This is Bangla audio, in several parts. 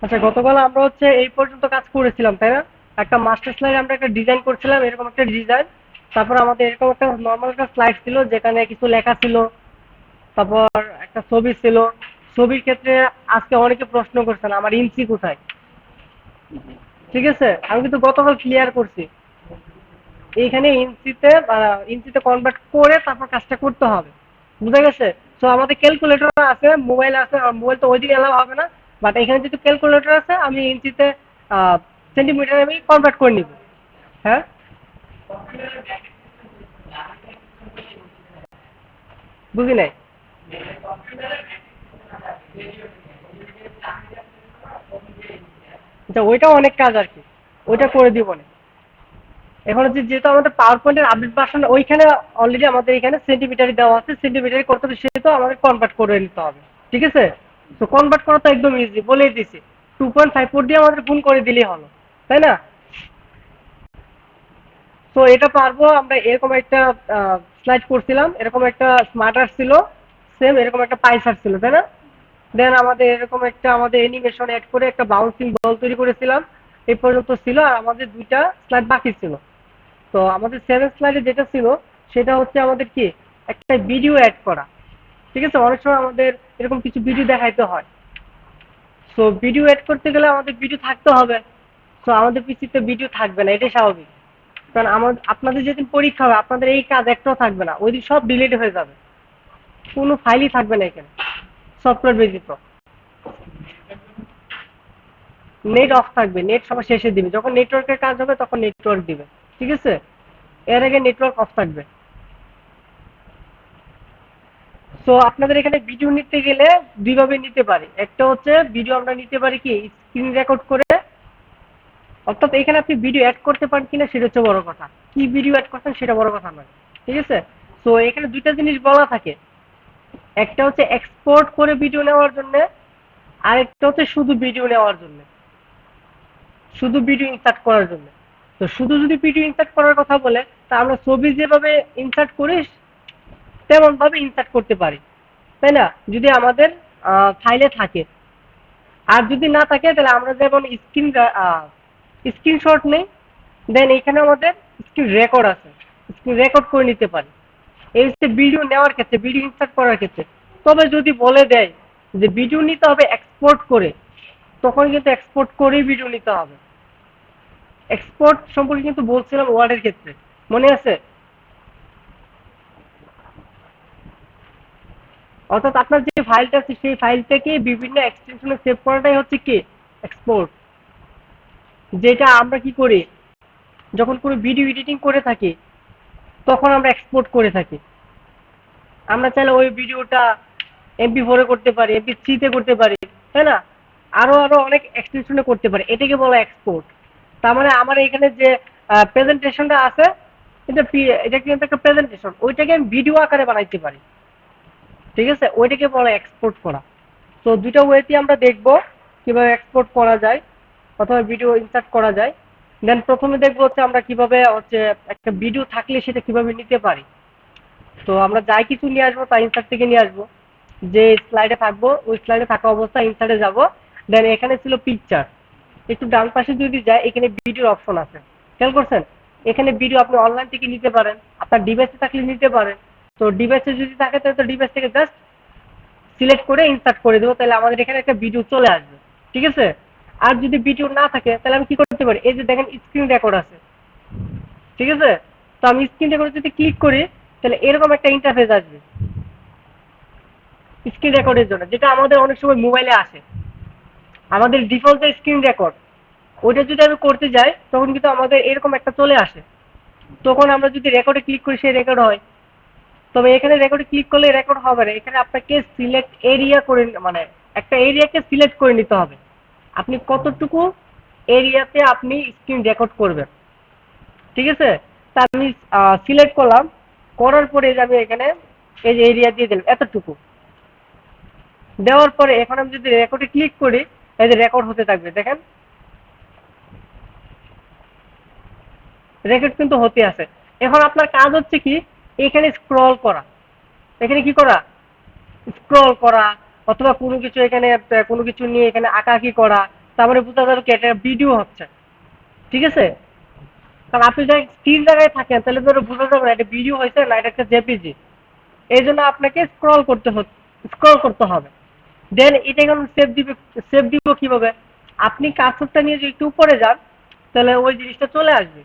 আচ্ছা, গতকাল আমরা এই পর্যন্ত কাজ করেছিলাম, তাই না? একটা মাস্টার স্লাইড আমরা একটা ডিজাইন করছিলাম, এরকম একটা ডিজাইন। তারপর আমাদের এরকম একটা নর্মাল একটা স্লাইড ছিল যেখানে কিছু লেখা ছিল। তারপর একটা ছবি ছিল। ছবির ক্ষেত্রে আজকে অনেকে প্রশ্ন করছেন আমার ইঞ্চি কোথায়। ঠিক আছে, আমি কিন্তু গতকাল ক্লিয়ার করছি। এইখানে ইঞ্চিতে কনভার্ট করে তারপর কাজটা করতে হবে। বুঝা গেছে? তো আমাদের ক্যালকুলেটর আছে, মোবাইল আছে, মোবাইল তো ওইদিকে এলাও হবে না। বাট এখানে যেহেতু ক্যালকুলেটর আছে, আমি ইঞ্চিতে সেন্টিমিটার আমি কনভার্ট করে নিব। হ্যাঁ, বুঝি নাই। আচ্ছা, ওইটাও অনেক কাজ আর কি। ওইটা করে দিব না। এখন যেহেতু আমাদের পাওয়ার পয়েন্টের আপডেট ভার্সন ওইখানে অলরেডি আমাদের এখানে সেন্টিমিটারই দেওয়া আছে, সেন্টিমিটারই করতে হবে, সেহেতু আমাদের কনভার্ট করে নিতে হবে। ঠিক আছে? তো কনভার্ট করা তো একদম ইজি, বলেই দিছি। 2.54 দিয়ে আমাদের গুণ করে দিলেই হলো, তাই না? তো এটা পারবো আমরা। এরকম একটা স্লাইড করছিলাম, এরকম একটা স্মার্ট আর্ট ছিল, সেম এরকম একটা পাইসার ছিল, তাই না? দেন আমাদের এরকম একটা আমাদের অ্যানিমেশন অ্যাড করে একটা বাউন্সিং বল তৈরি করেছিলাম। এই পর্যন্ত ছিল, আর আমাদের দুইটা স্লাইড বাকি ছিল। তো আমাদের সেভেন স্লাইডে যেটা ছিল সেটা আমাদের কি একটা ভিডিও অ্যাড করা। ঠিক আছে, অনেক সময় আমাদের এরকম কিছু ভিডিও দেখাইতে হয়। তো ভিডিও অ্যাড করতে গেলে আমাদের ভিডিও থাকতে হবে। তো আমাদের পিসিতে ভিডিও থাকবে না, এটাই স্বাভাবিক। কারণ আপনাদের যেদিন পরীক্ষা হবে আপনাদের এই কাজ একটাও থাকবে না, ওই দিন সব ডিলিট হয়ে যাবে। কোনো ফাইলই থাকবে না এখানে, সফটওয়্যার ব্যতীত। নেট অফ থাকবে, নেট সবার শেষে দিবে, যখন নেটওয়ার্কের কাজ হবে তখন নেটওয়ার্ক দিবে। ঠিক আছে, এর আগে নেটওয়ার্ক অফ থাকবে। তো আপনাদের এখানে ভিডিও নিতে গেলে দুইভাবে নিতে পারি। একটা ভিডিও আমরা নিতে পারি কি স্ক্রিন রেকর্ড করে, অর্থাৎ এখানে আপনি ভিডিও অ্যাড করতে পারেন কিনা সেটা বড় কথা। কি ভিডিও অ্যাড করছেন সেটা বড় কথা নয়। ঠিক আছে? তো এখানে দুইটা জিনিস বলা থাকে। একটা এক্সপোর্ট করে ভিডিও নেওয়ার জন্য, আর একটা শুধু ভিডিও নেওয়ার জন্য, শুধু ভিডিও ইনসার্ট করার জন্য। তো শুধু যদি ভিডিও ইনসার্ট করার কথা বলে, তা আমরা ছবি যেভাবে ইনসার্ট করি তেমন ভাবে ইনসার্ট করতে পারি, তাই না? যদি আমাদের ফাইলে থাকে। আর যদি না থাকে তাহলে আমরা যেমন স্ক্রিনশট নেই, দেন এখানে আমাদের স্ক্রিন রেকর্ড আছে, স্ক্রিন রেকর্ড করে নিতে পারি। এই ভিডিও নেওয়ার ক্ষেত্রে, ভিডিও ইনসার্ট করার ক্ষেত্রে। তবে যদি বলে দেয় যে ভিডিও নিতে হবে এক্সপোর্ট করে, তখন কিন্তু এক্সপোর্ট করেই ভিডিও নিতে হবে। এক্সপোর্ট সম্পর্কে কিন্তু বলছিলাম ওয়ার্ডের ক্ষেত্রে, মনে আছে? অর্থাৎ আপনার যে ফাইলটা আছে সেই ফাইলটাকে বিভিন্ন এক্সটেনশনে সেভ করাটাই কি এক্সপোর্ট। যেটা আমরা কি করি, যখন কোনো ভিডিও এডিটিং করে থাকি তখন আমরা এক্সপোর্ট করে থাকি। আমরা চাইলে ওই ভিডিওটা MP4 এ করতে পারি, MP3 তে করতে পারি, তাই না? আরো আরো অনেক এক্সটেনশনে করতে পারি, এটাকে বলা এক্সপোর্ট। তার মানে আমার এখানে যে প্রেজেন্টেশনটা আছে, এটা কিন্তু একটা প্রেজেন্টেশন, ওইটাকে আমি ভিডিও আকারে বানাইতে পারি। ঠিক আছে, ওইটাকে বলা এক্সপোর্ট করা। তো দুটো ওয়েতে আমরা দেখবো কিভাবে এক্সপোর্ট করা যায় অথবা ভিডিও ইনসার্ট করা যায়। দেন প্রথমে দেখবো আমরা কিভাবে একটা ভিডিও থাকলে সেটা কিভাবে নিতে পারি। তো আমরা যাই কিছু নিয়ে আসবো তা ইনসার্ট থেকে নিয়ে আসবো। যে স্লাইডে থাকবো ওই স্লাইডে থাকা অবস্থায় ইনসার্টে যাব। দেন এখানে ছিল পিকচার, একটু ডান পাশে যদি যায় এখানে ভিডিওর অপশন আছে, খেয়াল করছেন? এখানে ভিডিও আপনি অনলাইন থেকে নিতে পারেন, আপনার ডিভাইসে থাকলে নিতে পারেন। তো ডিভাইসে যদি থাকে তাহলে তো ডিভাইস থেকে জাস্ট সিলেক্ট করে ইনসার্ট করে দেবো, তাহলে আমাদের এখানে একটা ভিডিও চলে আসবে। ঠিক আছে? আর যদি ভিডিও না থাকে তাহলে আমি কি করতে পারি, এই যে দেখেন স্ক্রিন রেকর্ড আছে। ঠিক আছে? তো আমি স্ক্রিন রেকর্ড যদি ক্লিক করি তাহলে এরকম একটা ইন্টারফেস আসবে স্ক্রিন রেকর্ডের জন্য, যেটা আমাদের অনেক সময় মোবাইলে আসে। আমাদের ডিফল্ট যে স্ক্রিন রেকর্ড ওইটা যদি আমি করতে যাই তখন কিন্তু আমাদের এরকম একটা চলে আসে। তখন আমরা যদি রেকর্ডে ক্লিক করি সেই রেকর্ড হয়। তবে এখানে রেকর্ডে ক্লিক করলে রেকর্ড হবে না, এখানে আপনাকে সিলেক্ট এরিয়া করে, মানে একটা এরিয়াকে সিলেক্ট করে নিতে হবে আপনি কতটুকু এরিয়াতে আপনি স্ক্রিন রেকর্ড করবেন। ঠিক আছে? তা আমি সিলেক্ট করলাম, করার পরে যে আমি এখানে এই যে এরিয়া দিয়ে দিলাম এতটুকু। দেওয়ার পরে এখন আমি যদি রেকর্ডে ক্লিক করি, এই যে রেকর্ড হতে থাকবে, দেখেন রেকর্ড কিন্তু হতে আছে। এখন আপনার কাজ কি, এখানে স্ক্রল করা। এখানে কি করা, স্ক্রল করা, অথবা কোনো কিছু এখানে কোনো কিছু নিয়ে এখানে আঁকাআঁকি করা, তারপরে বোঝা যাবে কি এটা ভিডিও হচ্ছে, ঠিক আছে? কারণ আপনি যদি স্থির জায়গায় থাকেন তাহলে ধরো বোঝা যাবে না এটা ভিডিও হয়েছে না এটা একটা জেপিজি। এই জন্য আপনাকে স্ক্রল করতে হবে। দেন এটা এখন সেভ দিব কিভাবে? আপনি কার্সরটা নিয়ে যদি একটু উপরে যান তাহলে ওই জিনিসটা চলে আসবে।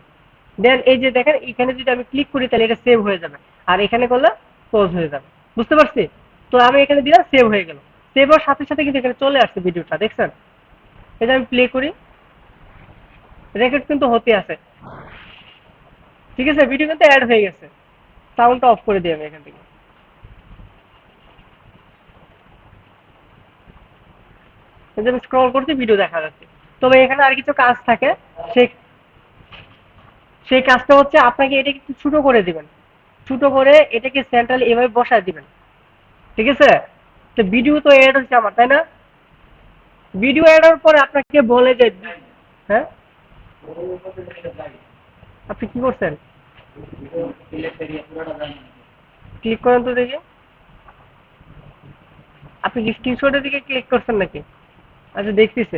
দেন এই যে দেখেন এখানে যদি আমি ক্লিক করি তাহলে এটা সেভ হয়ে যাবে, আর এখানে করলে পজ হয়ে যাবে। বুঝতে পারছি? তো আমি এখানে দিলাম সেভ হয়ে গেল। সেভ হওয়ার সাথে সাথে কিন্তু এখানে চলে আসছে ভিডিওটা, দেখছেন? এটা আমি প্লে করি, রেকর্ড কিন্তু হতে আছে, ঠিক আছে? ভিডিও কিন্তু অ্যাড হয়ে গেছে। সাউন্ডটা অফ করে দিই আমি এখান থেকে। এই যে আমি স্ক্রল করছি ভিডিও দেখা যাচ্ছে। তবে এখানে আর কিছু কাজ থাকে, সেই সেই কাজটা হচ্ছে আপনাকে এটাকে একটু ছোট করে দিবেন, ছোট করে এটাকে সেন্ট্রাল এভাবে বসায় দিবেন, ঠিক আছে? তো ভিডিও তো অ্যাড হচ্ছে আমার, তাই না? ভিডিও অ্যাড হওয়ার পরে আপনাকে বলে যে, হ্যাঁ আপনি কি করছেন? ক্লিক করেন তো দেখি। আপনি কি স্ক্রিনশটের দিকে ক্লিক করছেন নাকি? আচ্ছা দেখতেছে।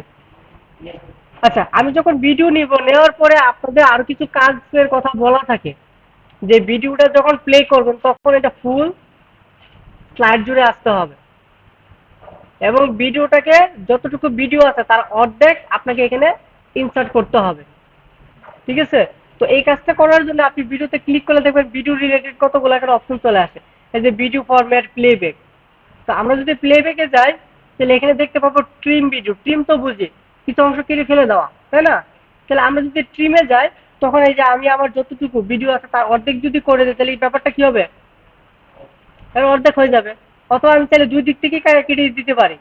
আচ্ছা আমি যখন ভিডিও নিব, নেওয়ার পরে আপনাদের আরো কিছু কাজের কথা বলা থাকে, যে ভিডিওটা যখন প্লে করবেন তখন এটা ফুল স্লাইড জুড়ে আসতে হবে, এবং ভিডিওটাকে যতটুকু ভিডিও আছে তার অর্ধেক আপনাকে এখানে ইনসার্ট করতে হবে, ঠিক আছে? তো এই কাজটা করার জন্য আপনি ভিডিওতে ক্লিক করলে দেখবেন ভিডিও রিলেটেড কতগুলো এখানে অপশন চলে আসে। এই যে ভিডিও ফরম্যাট, প্লেব্যাক। তো আমরা যদি প্লেব্যাকে যাই তাহলে এখানে দেখতে পাবো ট্রিম ভিডিও। ট্রিম তো বুঝি কিছু অংশ কেটে ফেলে দেওয়া, তাই না? তাহলে আমরা যদি ট্রিমে যাই তখন এই যে আমি আমার যতটুকু ভিডিও আছে তার অর্ধেক যদি করে দিই তাহলে এই ব্যাপারটা কি হবে? এর অর্ধেক হয়ে যাবে। অথবা আমি চাইলে দুই দিক থেকে কেটে দিতে পারি,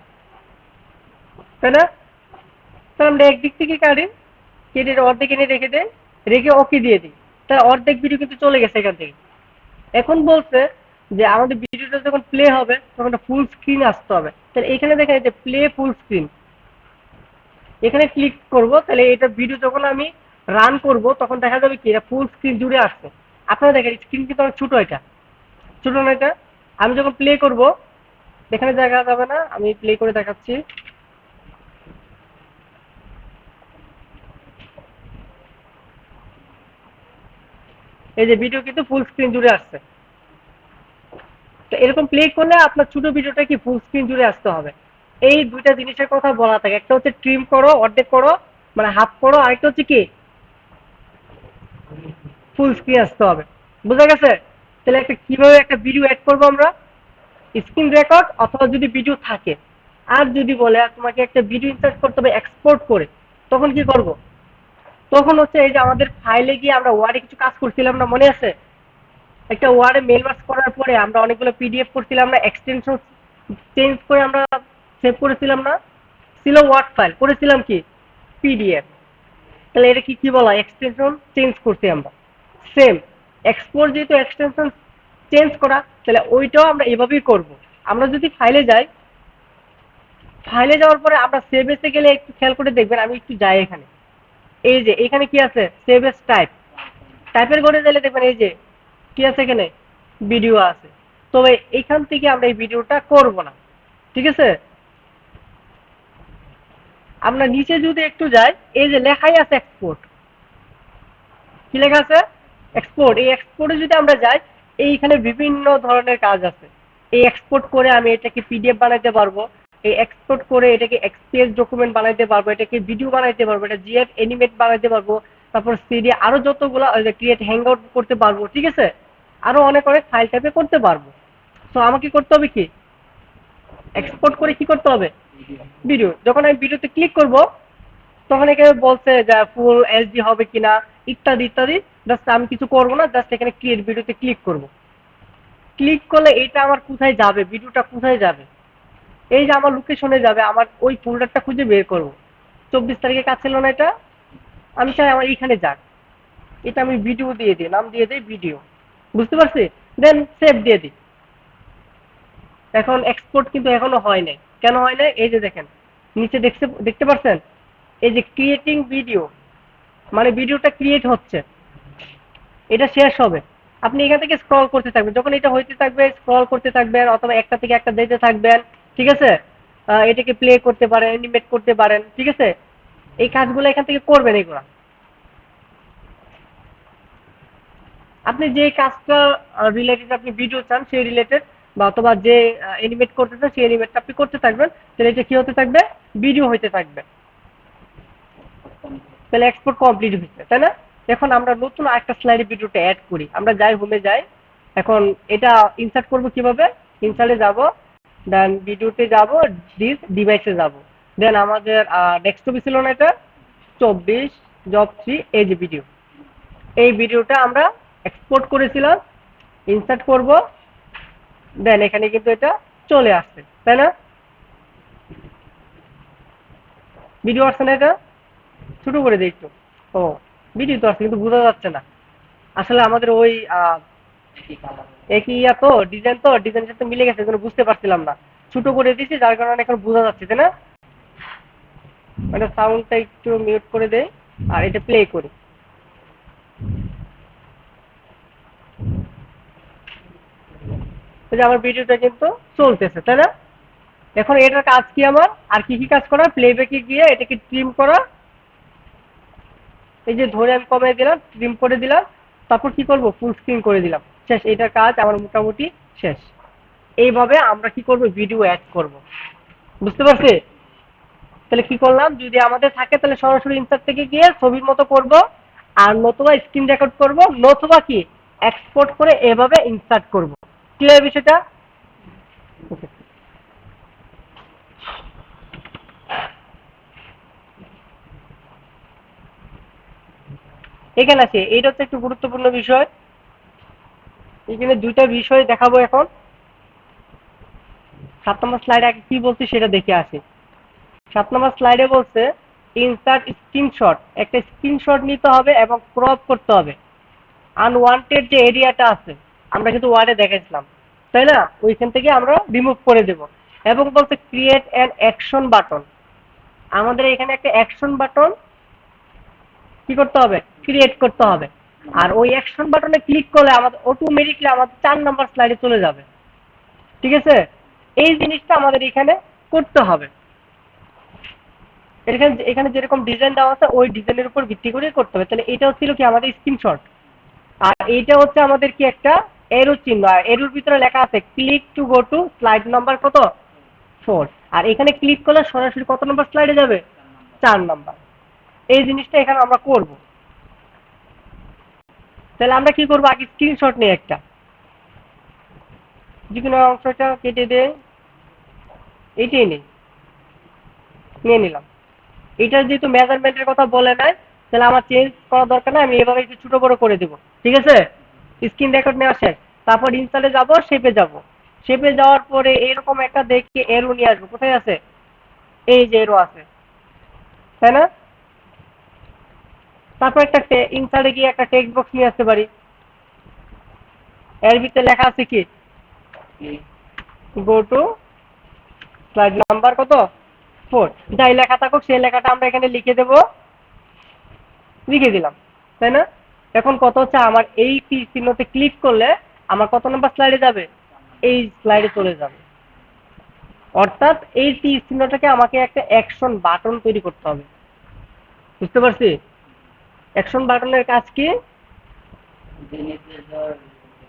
তাই না? তাহলে আমরা একদিক থেকে কাটি, কেটে অর্ধেক এনে রেখে দেয়, রেখে ওকে দিয়ে দিই, তার অর্ধেক ভিডিও কিন্তু চলে গেছে এখান থেকে। এখন বলছে যে আমাদের ভিডিওটা যখন প্লে হবে তখন ফুল স্ক্রিন আসতে হবে। তাহলে এখানে দেখেন যে প্লে ফুল স্ক্রিন, এখানে ক্লিক করব, তাহলে এটা ভিডিও যখন আমি রান করব তখন দেখা যাবে কি এটা ফুল স্ক্রিন জুড়ে আসছে। আপনারা দেখেন স্ক্রিন কিন্তু অনেক ছোট, এটা ছোট না এটা? আমি যখন প্লে করব এখানে দেখা যাবে না, আমি প্লে করে দেখাচ্ছি। এই যে ভিডিও কিন্তু ফুল স্ক্রিন জুড়ে আসছে। তো এরকম প্লে করলে আপনার ছোট ভিডিওটা কি ফুল স্ক্রিন জুড়ে আসতে হবে। এই দুইটা জিনিসের কথা বলা থাকে, একটা হচ্ছে ট্রিম করো, অর্ধেক করো, মানে হাফ করো, আরেকটা হচ্ছে কি ফুল স্ক্রিন আসতে হবে। বুঝা গেছে? তাহলে একটা কিভাবে একটা ভিডিও অ্যাড করবো আমরা, স্ক্রিন রেকর্ড অথবা যদি ভিডিও থাকে, আর যদি বলে তোমাকে একটা ভিডিও ইনসার্ট করতে হবে এক্সপোর্ট করে, তখন কি করব? তখন হচ্ছে এই যে আমাদের ফাইলে গিয়ে আমরা ওয়ার্ডে কিছু কাজ করছিলাম না, মনে আছে? একটা ওয়ার্ডে মেল মার্জ করার পরে আমরা অনেকগুলো পিডিএফ করছিলাম না, এক্সটেনশন চেঞ্জ করে আমরা সেভ করেছিলাম না? ছিল ওয়ার্ড ফাইল, করেছিলাম কি পিডিএফ। তাহলে এটা কি কি বলা, এক্সটেনশন চেঞ্জ করছি আমরা। সেম এক্সপোর্ট যেহেতু এক্সটেনশন চেঞ্জ করা, তাহলে ওইটাও আমরা এভাবেই করব। আমরা যদি ফাইলে যাই, ফাইলে যাওয়ার পরে আমরা সেভ এসে গেলে একটু খেয়াল করে দেখবেন, আমি একটু যাই এখানে, এই যে এখানে কি আছে সেভ এস টাইপ, টাইপের করে দিলে দেখবেন এই যে কি আছে এখানে ভিডিও আছে। তবে এখান থেকে আমরা এই ভিডিওটা করব না, ঠিক আছে? আমরা নিচে যদি একটু যাই, এই যে লেখাই আছে এক্সপোর্ট, কি লেখা আছে এক্সপোর্ট, এই এক্সপোর্টে যদি আমরা যাই এইখানে বিভিন্ন ধরনের কাজ আছে। এই এক্সপোর্ট করে আমি এটাকে পিডিএফ বানাইতে পারবো, এই এক্সপোর্ট করে এটাকে এক্সপিএস ডকুমেন্ট বানাইতে পারবো, এটাকে ভিডিও বানাইতে পারবো, এটা জিএফ অ্যানিমেট বানাইতে পারবো, তারপর সিডি আরো যতগুলো ক্রিয়েট হ্যাংআউট করতে পারবো, ঠিক আছে? আরো অনেক অনেক ফাইল টাইপে করতে পারবো। তো আমাকে করতে হবে কি, এক্সপোর্ট করে কি করতে হবে ভিডিও। যখন আমি ভিডিওতে ক্লিক করব তখন এখানে বলছে যে ফুল এইচডি হবে কিনা ইত্যাদি ইত্যাদি। জাস্ট আমি কিছু করবো না, জাস্ট এখানে ক্রিয়েট ভিডিওতে ক্লিক করব। ক্লিক করলে এটা আমার কোথায় যাবে, ভিডিওটা কোথায় যাবে? এই যে আমার লোকেশনে যাবে, আমার ওই ফোল্ডারটা খুঁজে বের করব। 24 তারিখে কাজ ছিল না এটা, আমি চাই আমার এইখানে যাক, এটা আমি ভিডিও দিয়ে দিই, নাম দিয়ে দিই ভিডিও। বুঝতে পারছি? দেন সেভ দিয়ে দিই। এখন এক্সপোর্ট কিন্তু এখনো হয় নাই। কেন হয় নাই? এই যে দেখেন নিচে দেখতে পাচ্ছেন এই যে ক্রিয়েটিং ভিডিও, মানে ভিডিওটা ক্রিয়েট হচ্ছে, এটা শেষ হবে। আপনি এখান থেকে স্ক্রল করতে থাকবেন, যখন এটা হইতে থাকবে স্ক্রল করতে থাকবেন, অথবা একটা থেকে একটা দিতে থাকবেন, ঠিক আছে? এটাকে প্লে করতে পারেন, অ্যানিমেট করতে পারেন, ঠিক আছে? এই কাজগুলো এখান থেকে করবেন। এগুলা আপনি যে কাজটা রিলেটেড আপনি ভিডিও চান সেই রিলেটেড, বা অথবা যে এনিমেট করতে চান সেই এনিমেটটা আপনি করতে থাকবেন, তাহলে এটা কি হতে থাকবে, ভিডিও হইতে থাকবে। তাহলে এক্সপোর্ট কমপ্লিট হয়েছে, তাই না? এখন আমরা নতুন আরেকটা স্লাইডে ভিডিওটা অ্যাড করি। আমরা যাই, হোমে যাই। এখন এটা ইনসার্ট করব কিভাবে? ইনসার্টে যাব, দেন ভিডিওতে যাব, দিস ডিভাইসে যাব, দেন আমাদের ডেস্কটপে ছিল না এটা, 24 জব 3, এই যে ভিডিও, এই ভিডিওটা আমরা এক্সপোর্ট করেছিলাম। ইনসার্ট করব, দেন এখানে কিন্তু এটা চলে আসছে, তাই না? ভিডিও আসছে না? এটা ছোট করে দিই একটু। ও, ভিডিও তো আসছে কিন্তু বোঝা যাচ্ছে না। আসলে আমাদের ওই একই ইয়া তো, ডিজাইন তো, ডিজাইনের সাথে মিলে গেছে, এজন্য বুঝতে পারছিলাম না। ছোট করে দিয়েছি যার কারণে এখন বোঝা যাচ্ছে, তাই না? মানে সাউন্ডটা একটু মিউট করে দেই, আর এটা প্লে করি। এই যে আমার ভিডিওটা কিন্তু চলতেছে, তাই না? এখন এটার কাজ কি আমার, আর কি কি কাজ করা? প্লেব্যাকে গিয়ে এটাকে ট্রিম করা, এই যে ধরে আমি কমিয়ে দিলাম, ট্রিম করে দিলাম, তারপর কি করব, ফুল স্ক্রিন করে দিলাম, শেষ। এটার কাজ আমার মোটামুটি শেষ। এইভাবে আমরা কি করব, ভিডিও অ্যাড করব। বুঝতে পারছি? তাহলে কি করলাম, যদি আমাদের থাকে তাহলে সরাসরি ইনসার্ট থেকে গিয়ে ছবির মতো করব, আর নতুবা স্ক্রিন রেকর্ড করব, নতুবা কি এক্সপোর্ট করে এভাবে ইনসার্ট করব। ক্লিয়ার বিষয়টা? Okay. এখানে আছে, এইটা হচ্ছে একটু গুরুত্বপূর্ণ বিষয়। এখানে দুইটা বিষয় দেখাবো এখন। 7 নম্বর স্লাইডে আগে কি বলছি সেটা দেখে আসি। 7 নম্বর স্লাইডে বলছে ইনসার্ট স্ক্রিনশট, একটা স্ক্রিনশট নিতে হবে এবং ক্রপ করতে হবে। আনওয়ান্টেড যে এরিয়াটা আছে, আমরা কিন্তু ওয়ার্ডে দেখেছিলাম, তাই না? ওইখান থেকে আমরা রিমুভ করে দেব। এবং বলছে ক্রিয়েট অ্যান অ্যাকশন বাটন, আমাদের এখানে একটা অ্যাকশন বাটন কি করতে হবে, ক্রিয়েট করতে হবে। আর ওই অ্যাকশন বাটনে ক্লিক করলে আমাদের অটোমেটিকলি আমাদের 4 নম্বর স্লাইডে চলে যাবে। ঠিক আছে? এই জিনিসটা আমাদের এখানে করতে হবে। এখানে এখানে যেরকম ডিজাইন দেওয়া আছে ওই ডিজাইনের উপর ভিত্তি করে করতে হবে। তাহলে এটা হচ্ছিল কি আমাদের স্ক্রিনশট, আর এইটা হচ্ছে আমাদের কি একটা এরো চিহ্ন, আর এরোর ভিতরে লেখা আছে click to go to slide number কত, 4। আর এখানে ক্লিক করলে সরাসরি কত নম্বর স্লাইডে যাবে, 4 নম্বর। এই জিনিসটা এখানে আমরা করব। তাহলে আমরা কি করবো, আগে স্ক্রিনশট নিয়ে একটা, যে কোনো অংশটা কেটে দিয়ে এইটাই নেই, নিয়ে নিলাম। এটার যেহেতু মেজারমেন্টের কথা বলে নাই, তাহলে আমার চেঞ্জ করার দরকার নাই, আমি এভাবে একটু ছোট বড় করে দিব। ঠিক আছে? স্ক্রিন রেকর্ড নেওয়া শেষ। তারপর ইনস্টলে যাব, শেপে যাব। শেপে যাওয়ার পরে এরকম একটা দেখে এরো নিয়ে আসবো। কোথায় আছে, এই যে এরো আছে, তাই না? তারপর একটা ইনসার্টে গিয়ে একটা টেক্সট বক্স নিয়ে আসতে পারি। এর ভিতরে লেখা আছে কি, গো টু স্লাইড নাম্বার কত, 4। যাই লেখা থাকুক সেই লেখাটা আমরা এখানে লিখে দেব, লিখে দিলাম, তাই না? এখন কত হচ্ছে, আমার এই তীর চিহ্নতে ক্লিক করলে আমার কত নম্বর স্লাইডে যাবে, এই স্লাইডে চলে যাবে। অর্থাৎ এই তীর চিহ্নটাকে আমাকে একটা অ্যাকশন বাটন তৈরি করতে হবে। বুঝতে পারছি? অ্যাকশন বাটনের কাজ কি,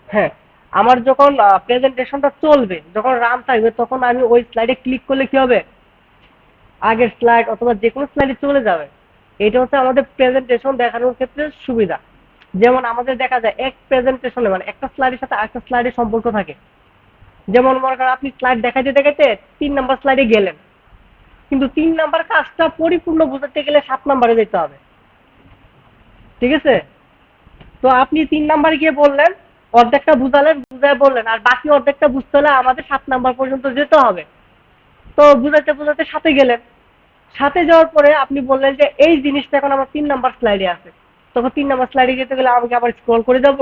হ্যাঁ, আমার যখন প্রেজেন্টেশনটা চলবে, যখন রান থাকবে, তখন আমি ওই স্লাইডে ক্লিক করলে কি হবে, আগের স্লাইড অথবা যে কোনো স্লাইডে চলে যাবে। এটা হচ্ছে আমাদের প্রেজেন্টেশন দেখানোর ক্ষেত্রে সুবিধা। যেমন আমাদের দেখা যায় এক প্রেজেন্টেশনে মানে একটা স্লাইডের সাথে আরেকটা স্লাইডের সম্পর্ক থাকে। যেমন মনে করেন আপনি স্লাইড দেখাতে দেখাতে 3 নম্বর স্লাইডে গেলেন, কিন্তু 3 নম্বর কাজটা পরিপূর্ণ বোঝাতে গেলে 7 নম্বরে যেতে হবে। ঠিক আছে? তো আপনি 3 নম্বরে গিয়ে বললেন, অর্ধেকটা বুঝালেন, বুঝায় বললেন, আর বাকি অর্ধেকটা বুঝতে হলে আমাদের 7 নম্বর পর্যন্ত যেতে হবে। তো বুঝাতে বুঝাতে সাথে গেলেন, সাথে যাওয়ার পরে আপনি বললেন যে এই জিনিসটা এখন আমার 3 নম্বর স্লাইডে আছে। তখন 3 নম্বর স্লাইডে যেতে গেলে আমাকে আবার স্ক্রল করে যাব?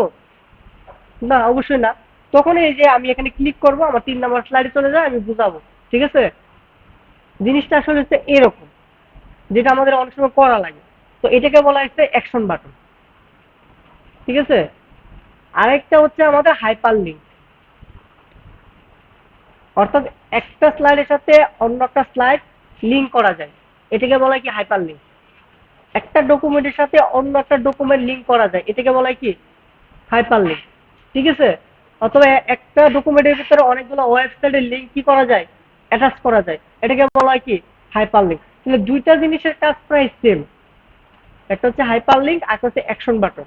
না, অবশ্যই না। তখন এই যে আমি এখানে ক্লিক করব, আমার 3 নম্বর স্লাইডে চলে যায়, আমি বুঝাবো। ঠিক আছে? জিনিসটা আসলে হচ্ছে এরকম, যেটা আমাদের অনেক সময় করা লাগে। তো এটাকে বলা হচ্ছে অ্যাকশন বাটন। ঠিক আছে? আরেকটা হচ্ছে আমাদের হাইপার লিঙ্ক, অর্থাৎ একটা স্লাইডের সাথে অন্য একটা স্লাইড লিঙ্ক করা যায়, এটাকে বলা হয় কি হাইপার লিঙ্ক। একটা ডকুমেন্টের সাথে অন্য একটা ডকুমেন্ট লিঙ্ক করা যায়, এটাকে বলা হয় কি হাইপার লিঙ্ক। ঠিক আছে? অথবা একটা ডকুমেন্টের ভিতরে অনেকগুলো ওয়েবসাইটের লিঙ্ক কি করা যায়, অ্যাটাচ করা যায়, এটাকে বলা হয় কি হাইপার লিঙ্ক। তাহলে দুইটা জিনিসের কাজ প্রায় সেম, একটা হচ্ছে হাইপার লিঙ্ক আর একটা হচ্ছে অ্যাকশন বাটন।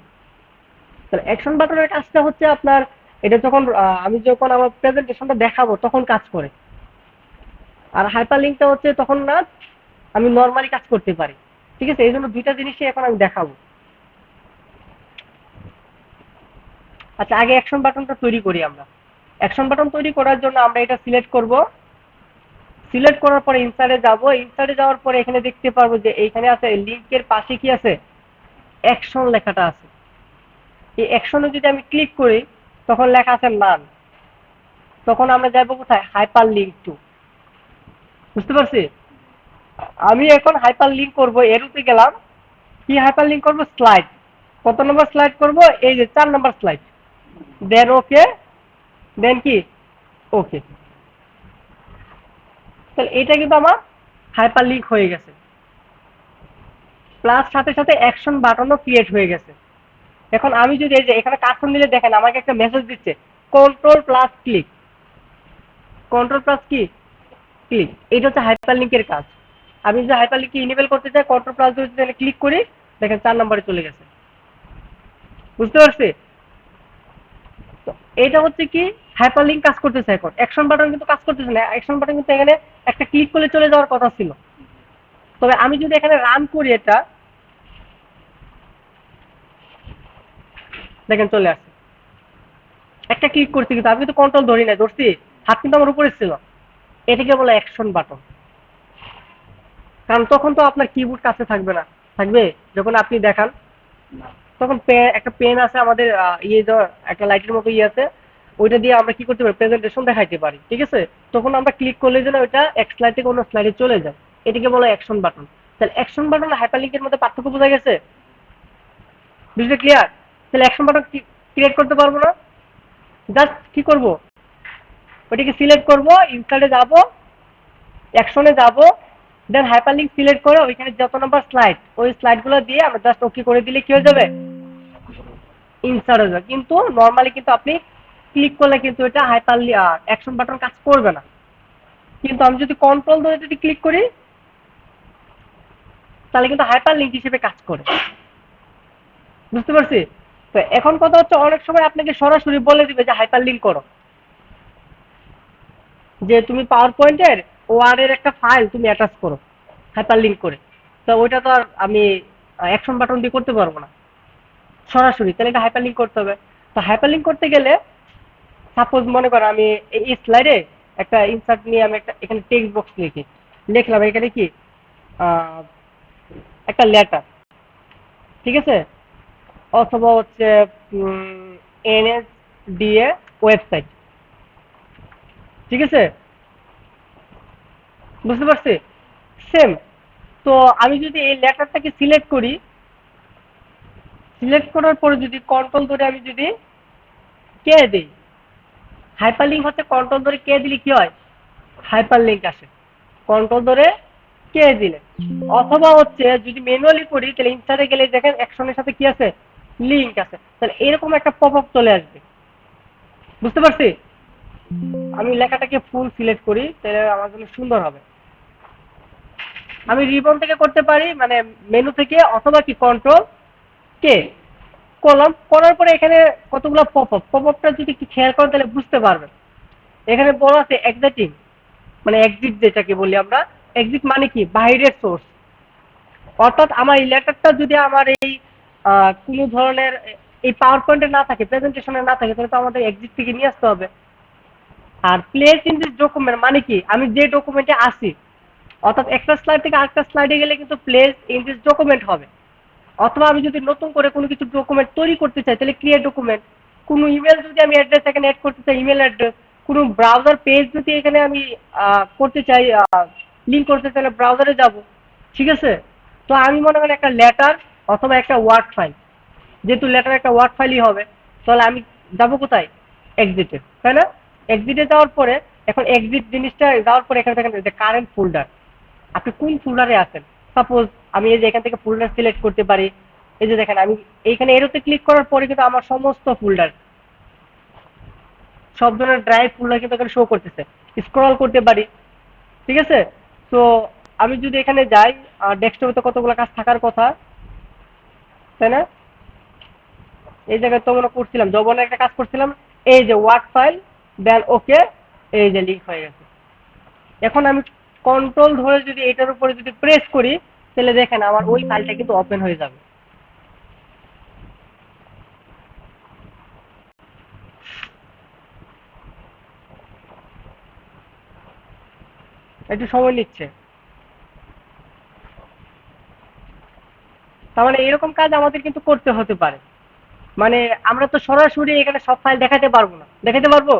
তাহলে অ্যাকশন বাটনের কাজটা হচ্ছে আপনার, এটা যখন আমি যখন আমার প্রেজেন্টেশনটা দেখাবো তখন কাজ করে, আর হাইপার লিঙ্কটা হচ্ছে তখন না আমি নর্মালি কাজ করতে পারি। ঠিক আছে? এই জন্য দুইটা জিনিসই এখন আমি দেখাবো। আচ্ছা, আগে অ্যাকশন বাটনটা তৈরি করি আমরা। অ্যাকশন বাটন তৈরি করার জন্য আমরা এটা সিলেক্ট করব। সিলেক্ট করার পরে ইনসার্টে যাব। ইনসার্টে যাওয়ার পরে এখানে দেখতে পারবো যে এইখানে আছে লিঙ্কের পাশে কি আছে, অ্যাকশন লেখাটা আছে। এই অ্যাকশনে যদি আমি ক্লিক করি তখন লেখা আছে নান। তখন আমরা যাবো কোথায়, হাইপার লিঙ্ক টু। বুঝতে পারছি? আমি এখন হাইপার লিঙ্ক করবো, এরুতে গেলাম, কি হাইপার লিঙ্ক করবো, স্লাইড। কত নম্বর স্লাইড করব, এই যে 4 নম্বর স্লাইড। দেন ওকে, দেন কি ওকে। তাহলে এটা কিন্তু আমার হাইপার লিঙ্ক হয়ে গেছে, প্লাস সাথে সাথে অ্যাকশন বাটনও ক্রিয়েট হয়ে গেছে। এখন আমি যদি এই যে এখানে কার্সর নিলে দেখেন আমাকে একটা মেসেজ দিচ্ছে, control plus click. Control plus কি ক্লিক, এটা হচ্ছে হাইপার লিঙ্কের কাজ। আমি যদি হাইপার লিঙ্ক ইনেবল করতে চাই, কন্ট্রোল প্লাস যদি ক্লিক করি, দেখেন 4 নম্বরে চলে গেছে। বুঝতে পারছি? তো এটা হচ্ছে কি হাইপার লিঙ্ক কাজ করতেছে। এখন অ্যাকশন বাটন কিন্তু কাজ করতেছে না। অ্যাকশন বাটন কিন্তু এখানে একটা ক্লিক করলে চলে যাওয়ার কথা ছিল। তবে আমি যদি এখানে রান করি, এটা দেখেন চলে আসছে। একটা ক্লিক করছি কিন্তু আমি কিন্তু কন্ট্রোল ধরি না, ধরছি হাত কিন্তু আমার উপরে ছিল। এটাকে বলে অ্যাকশন বাটন। কারণ তখন তো আপনার কিবোর্ড কাছে থাকবে না, থাকবে যখন আপনি দেখান তখন একটা পেন আছে আমাদের, ইয়ে একটা লাইটের মতো ইয়ে আছে, ওইটা দিয়ে আমরা কি করতে পারি, প্রেজেন্টেশন দেখাইতে পারি। ঠিক আছে? তখন আমরা ক্লিক করলে যেন ওইটা এক স্লাইড থেকে অন্য স্লাইডে চলে যায়, এটাকে বলে অ্যাকশন বাটন। তাহলে অ্যাকশন বাটন আর হাইপারলিংকের মধ্যে পার্থক্য বোঝা গেছে? বিষয়টা ক্লিয়ার? তাহলে অ্যাকশন বাটন ক্রিয়েট করতে পারবো না, জাস্ট কি করব, ওইটাকে সিলেক্ট করব, ইনসার্টে যাব, অ্যাকশনে যাব, দেন হাইপারলিংক সিলেক্ট করে ওইখানে যত নাম্বার স্লাইড, ওই স্লাইডগুলো দিয়ে আমরা জাস্ট ওকে করে দিলে কি হয়ে যাবে, ইনসার্ট হয়ে যাবে। কিন্তু নর্মালি কিন্তু আপনি ক্লিক করলে কিন্তু এটা হাইপারলি অ্যাকশন বাটন কাজ করবে না। কিন্তু আমি যদি কন্ট্রোল ধরে যদি ক্লিক করি তাহলে কিন্তু হাইপার লিঙ্ক হিসেবে কাজ করে। বুঝতে পারছি? তো এখন কথা হচ্ছে, অনেক সময় আপনাকে সরাসরি বলে দিবে যে হাইপার লিঙ্ক করো, যে তুমি পাওয়ার পয়েন্টের ওয়ার্ড এর একটা ফাইল তুমি অ্যাটাচ করো হাইপার লিঙ্ক করে। তো ওইটা তো আর আমি অ্যাকশন বাটন দিয়ে করতে পারবো না সরাসরি, তাহলে এটা হাইপার লিঙ্ক করতে হবে। তো হাইপার লিঙ্ক করতে গেলে সাপোজ মনে করো আমি এই স্লাইডে একটা ইনসার্ট নিয়ে আমি একটা এখানে টেক্সট বক্স লিখলাম এখানে কি আহ, একটা লেটার। ঠিক আছে? অথবা হচ্ছে এনএসডিএ ওয়েবসাইট। ঠিক আছে? বুঝতে পারছি? সেম। তো আমি যদি এই লেটারটাকে সিলেক্ট করি, সিলেক্ট করার পরে যদি কন্ট্রোল ধরে আমি যদি কে দিই, হাইপারলিংক হচ্ছে কন্ট্রোল ধরে কে দিলে কি হয়, হাইপারলিংক আসে কন্ট্রোল ধরে কে দিলে। অথবা হচ্ছে যদি ম্যানুয়ালি করি তাহলে ইনসার্টে গেলে দেখেন অ্যাকশনের সাথে কি আছে, লিঙ্ক আছে, তাহলে এরকম একটা পপ আপ চলে আসবে। বুঝতে পারছি? আমি লেখাটাকে ফুল সিলেক্ট করি তাহলে আমার জন্য সুন্দর হবে। আমি রিবন থেকে করতে পারি, মানে মেনু থেকে, অথবা কি কন্ট্রোল কে করলাম, করার পরে এখানে কতগুলো পপ আপটা যদি কি খেয়াল করেন তাহলে বুঝতে পারবেন। এখানে বলা আছে এক্সিটিং, মানে এক্সিট যেটাকে বলি আমরা, এক্সিট মানে কি বাইরের সোর্স। অর্থাৎ আমার এই লেটারটা যদি আমার এই কোনো ধরনের এই পাওয়ার পয়েন্টে না থাকে, প্রেজেন্টেশনে না থাকে, তাহলে তো আমাদের এক্সিট থেকে নিয়ে আসতে হবে। আর প্লেস ইন দিস ডকুমেন্ট মানে কি, আমি যে ডকুমেন্টে আসি, অর্থাৎ একটা স্লাইড থেকে আরেকটা স্লাইডে গেলে কিন্তু প্লেস ইন দিস ডকুমেন্ট হবে। অথবা আমি যদি নতুন করে কোনো কিছু ডকুমেন্ট তৈরি করতে চাই তাহলে ক্রিয়েট ডকুমেন্ট। কোনো ইমেল যদি আমি অ্যাড্রেস এখানে অ্যাড করতে চাই, ইমেল অ্যাড্রেস। কোনো ব্রাউজার পেজ যদি এখানে আমি করতে চাই, লিঙ্ক করতে চাইলে ব্রাউজারে যাব। ঠিক আছে? তো আমি মনে করি একটা লেটার অথবা একটা ওয়ার্ড ফাইল, যেহেতু লেটার একটা ওয়ার্ড ফাইলই হবে, তাহলে আমি যাবো কোথায়, এক্সিটে, তাই না? এক্সিটে যাওয়ার পরে, এখন এক্সিট জিনিসটা যাওয়ার পরে এখানে দেখেন যে কারেন্ট ফোল্ডার, আপনি কোন ফোল্ডারে আছেন। সাপোজ আমি এই যে এখান থেকে ফোল্ডার সিলেক্ট করতে পারি। এই যে দেখেন আমি এইখানে এরোতে ক্লিক করার পরে কিন্তু আমার সমস্ত ফোল্ডার, সব ধরনের ড্রাইভ ফোল্ডার কিন্তু এখানে শো করতেছে। স্ক্রল করতে পারি, ঠিক আছে? তো আমি যদি এখানে যাই, ডেস্কটপে তো কতগুলো কাজ থাকার কথা, তাই না? এই জায়গায় তো মনে করছিলাম জবনে একটা কাজ করছিলাম, এই যে ওয়ার্ড ফাইল, দেন ওকে, এই যে লিঙ্ক হয়ে গেছে। এখন আমি কন্ট্রোল ধরে যদি এটার উপরে যদি প্রেস করি, তাহলে দেখেন আমার ওই ফাইলটা কিন্তু ওপেন হয়ে যাবে। একটু সময় নিচ্ছে। তার মানে এরকম কাজ আমাদের কিন্তু করতে হতে পারে। মানে আমরা তো সরাসরি এখানে সব ফাইল দেখাতে পারবো না, দেখাতে পারবো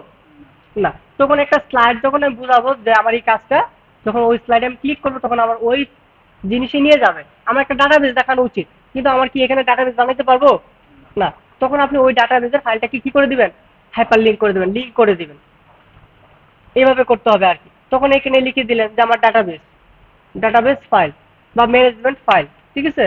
না। তখন একটা স্লাইড যখন আমি বুঝাবো যে আমার এই কাজটা, যখন ওই স্লাইডে আমি ক্লিক করবো তখন আমার ওই জিনিসে নিয়ে যাবে। আমার একটা ডাটাবেস দেখানো উচিত, কিন্তু আমার কি এখানে ডাটাবেস বানাইতে পারবো না। তখন আপনি ওই ডাটাবেসের ফাইলটাকে কি করে দিবেন, হাইপার লিঙ্ক করে দিবেন, লিঙ্ক করে দিবেন। এইভাবে করতে হবে আর কি। তখন এখানে লিখে দিলেন যে আমার ডাটাবেস, ডাটাবেস ফাইল বা ম্যানেজমেন্ট ফাইল, ঠিক আছে?